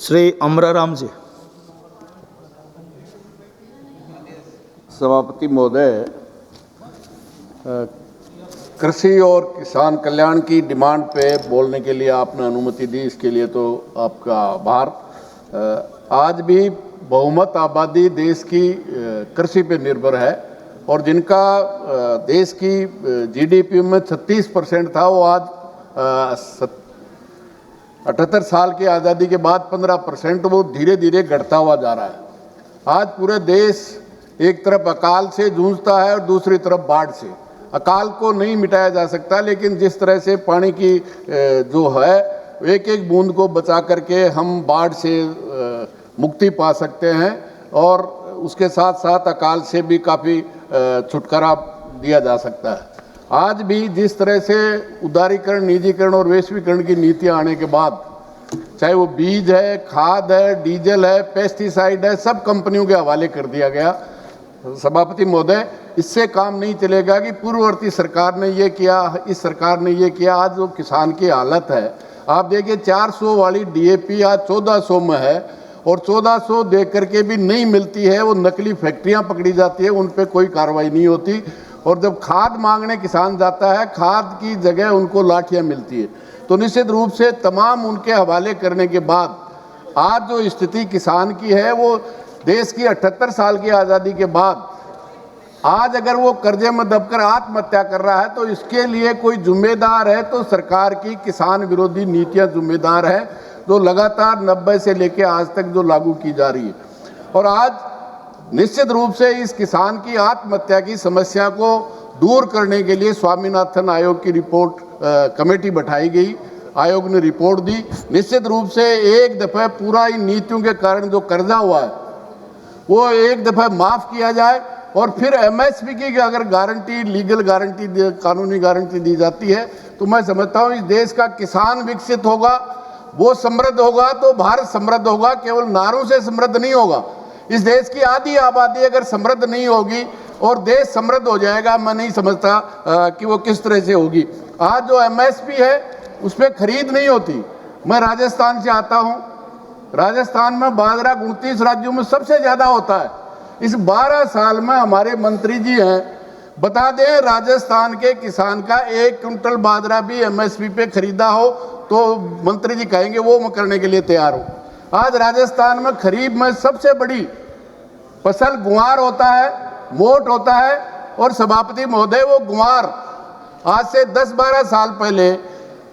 श्री अमराराम जी। सभापति महोदय, कृषि और किसान कल्याण की डिमांड पे बोलने के लिए आपने अनुमति दी, इसके लिए तो आपका आभार। आज भी बहुमत आबादी देश की कृषि पे निर्भर है और जिनका देश की जीडीपी में 36% था, वो आज 78 साल की आज़ादी के बाद 15% वो धीरे धीरे घटता हुआ जा रहा है। आज पूरे देश एक तरफ अकाल से जूझता है और दूसरी तरफ बाढ़ से। अकाल को नहीं मिटाया जा सकता, लेकिन जिस तरह से पानी की जो है एक एक बूंद को बचा करके हम बाढ़ से मुक्ति पा सकते हैं और उसके साथ साथ अकाल से भी काफ़ी छुटकारा दिया जा सकता है। आज भी जिस तरह से उदारीकरण, निजीकरण और वैश्वीकरण की नीतियां आने के बाद, चाहे वो बीज है, खाद है, डीजल है, पेस्टिसाइड है, सब कंपनियों के हवाले कर दिया गया। सभापति महोदय, इससे काम नहीं चलेगा कि पूर्ववर्ती सरकार ने ये किया, इस सरकार ने ये किया। आज जो किसान की हालत है, आप देखिए 400 वाली डीएपी आज 1400 में है और 1400 दे करके भी नहीं मिलती है। वो नकली फैक्ट्रियां पकड़ी जाती है, उन पर कोई कार्रवाई नहीं होती। और जब खाद मांगने किसान जाता है, खाद की जगह उनको लाठियां मिलती है। तो निश्चित रूप से तमाम उनके हवाले करने के बाद आज जो स्थिति किसान की है, वो देश की 78 साल की आज़ादी के बाद आज अगर वो कर्जे में दबकर आत्महत्या कर रहा है तो इसके लिए कोई जिम्मेदार है तो सरकार की किसान विरोधी नीतियां जिम्मेदार है, जो लगातार 90 से लेकर आज तक जो लागू की जा रही है। और आज निश्चित रूप से इस किसान की आत्महत्या की समस्या को दूर करने के लिए स्वामीनाथन आयोग की रिपोर्ट कमेटी बैठाई गई। आयोग ने रिपोर्ट दी। निश्चित रूप से एक दफ़ा पूरा इन नीतियों के कारण जो कर्जा हुआ है वो एक दफ़ा माफ़ किया जाए और फिर एमएसपी की अगर गारंटी, लीगल गारंटी, कानूनी गारंटी दी जाती है तो मैं समझता हूँ इस देश का किसान विकसित होगा, वो समृद्ध होगा तो भारत समृद्ध होगा। केवल नारों से समृद्ध नहीं होगा। इस देश की आधी आबादी अगर समृद्ध नहीं होगी और देश समृद्ध हो जाएगा, मैं नहीं समझता कि वो किस तरह से होगी। आज जो एमएसपी है उस पर खरीद नहीं होती। मैं राजस्थान से आता हूँ। राजस्थान में बाजरा 29 राज्यों में सबसे ज़्यादा होता है। इस 12 साल में हमारे मंत्री जी हैं, बता दें राजस्थान के किसान का 1 क्विंटल बाजरा भी एमएसपी पे खरीदा हो तो मंत्री जी कहेंगे वो मैं करने के लिए तैयार हूँ। आज राजस्थान में खरीफ में सबसे बड़ी फसल गुआर होता है, मोट होता है। और सभापति महोदय, वो गुआर आज से 10-12 साल पहले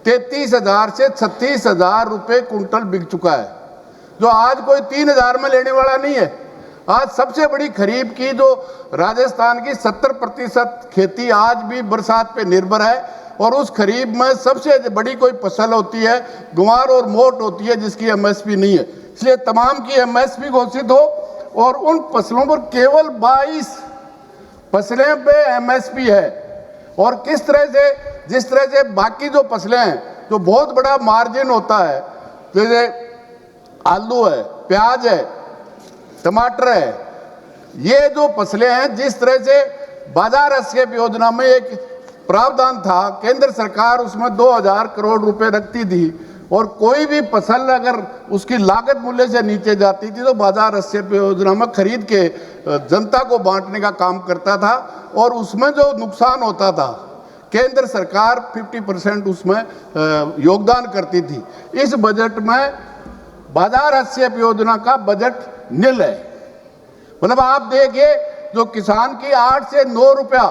33,000 से 36,000 रुपये कुंटल बिक चुका है, जो आज कोई 3,000 में लेने वाला नहीं है। आज सबसे बड़ी खरीफ की जो राजस्थान की 70% खेती आज भी बरसात पे निर्भर है और उस खरीफ में सबसे बड़ी कोई फसल होती है गुआर और मोट होती है जिसकी एमएसपी नहीं है। इसलिए तमाम की एमएसपी घोषित हो और उन फसलों पर केवल 22 फसलें पे एमएसपी है। और किस तरह से, जिस तरह से बाकी जो फसलें हैं जो बहुत बड़ा मार्जिन होता है, जैसे आलू है, प्याज है, टमाटर है, ये जो फसलें हैं, जिस तरह से बाजार एस्केप योजना में एक प्रावधान था, केंद्र सरकार उसमें 2,000 करोड़ रुपए रखती थी और कोई भी फसल अगर उसकी लागत मूल्य से नीचे जाती थी तो बाजार एस्केप योजना में खरीद के जनता को बांटने का काम करता था और उसमें जो नुकसान होता था केंद्र सरकार 50% उसमें योगदान करती थी। इस बजट में बाजार एस्केप योजना का बजट नील है। मतलब आप देखिए, जो किसान की 8 से 9 रुपया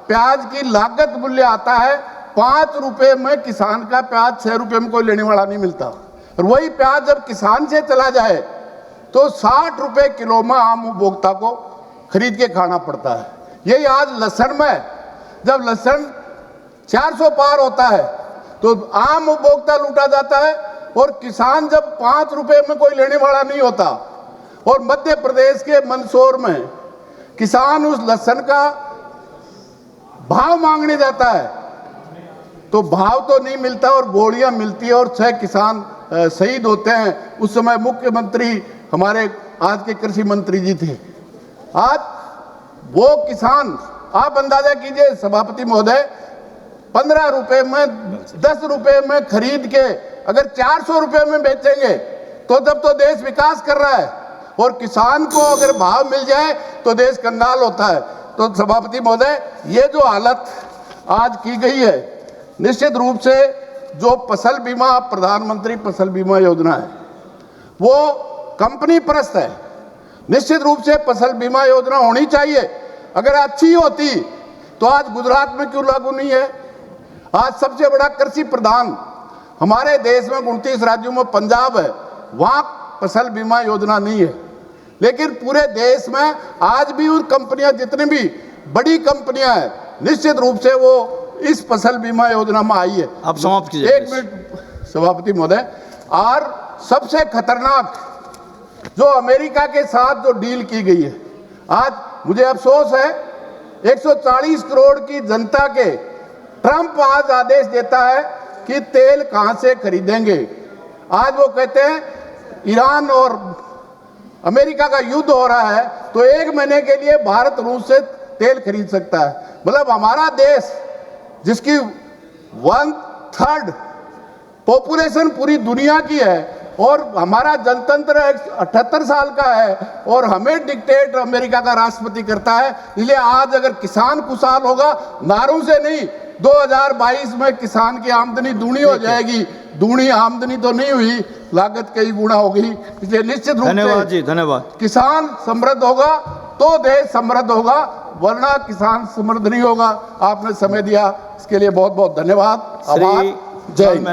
प्याज की लागत मूल्य आता है, 5 रुपए में किसान का प्याज 6 रुपए में कोई लेने वाला नहीं मिलता। और वही प्याज जब किसान से चला जाए तो 60 रुपए किलो में आम उपभोक्ता को खरीद के खाना पड़ता है। यही आज लहसुन में, जब लहसुन 400 पार होता है तो आम उपभोक्ता लूटा जाता है और किसान जब 5 रुपए में कोई लेने वाला नहीं होता। और मध्य प्रदेश के मंदसौर में किसान उस लहसुन का भाव मांगने जाता है तो भाव तो नहीं मिलता और गोलियां मिलती है और 6 किसान शहीद होते हैं। उस समय मुख्यमंत्री हमारे आज के कृषि मंत्री जी थे। आज वो किसान, आप अंदाजा कीजिए सभापति महोदय, 15 रुपए में, 10 रुपए में खरीद के अगर 400 रुपए में बेचेंगे तो तब तो देश विकास कर रहा है, और किसान को अगर भाव मिल जाए तो देश कंगाल होता है। तो सभापति महोदय, ये जो हालत आज की गई है, निश्चित रूप से जो फसल बीमा, प्रधानमंत्री फसल बीमा योजना है, वो कंपनी परस्त है। निश्चित रूप से फसल बीमा योजना होनी चाहिए। अगर अच्छी होती तो आज गुजरात में क्यों लागू नहीं है? आज सबसे बड़ा कृषि प्रधान हमारे देश में 29 राज्यों में पंजाब है, वहां फसल बीमा योजना नहीं है। लेकिन पूरे देश में आज भी उन कंपनियां, जितनी भी बड़ी कंपनियां हैं, निश्चित रूप से वो इस फसल बीमा योजना में आई है। आप समाप्त कीजिए। एक मिनट सभापति महोदय, और सबसे खतरनाक जो अमेरिका के साथ जो डील की गई है, आज मुझे अफसोस है 140 करोड़ की जनता के ट्रंप आज आदेश देता है कि तेल कहां से खरीदेंगे। आज वो कहते हैं ईरान और अमेरिका का युद्ध हो रहा है, तो 1 महीने के लिए भारत रूस से तेल खरीद सकता है। मतलब हमारा देश, जिसकी 1/3 पॉपुलेशन पूरी दुनिया की है, और हमारा जनतंत्र 78 साल का है, और हमें डिक्टेट अमेरिका का राष्ट्रपति करता है। इसलिए आज अगर किसान खुशहाल होगा, नारों से नहीं, 2022 में किसान की आमदनी दूनी हो जाएगी। दूनी आमदनी तो नहीं हुई, लागत कई गुना होगी। इसलिए निश्चित रूप से धन्यवाद जी, धन्यवाद। किसान समृद्ध होगा तो देश समृद्ध होगा, वरना किसान समृद्ध नहीं होगा। आपने समय दिया, इसके लिए बहुत बहुत धन्यवाद, आभार। जय हिंद।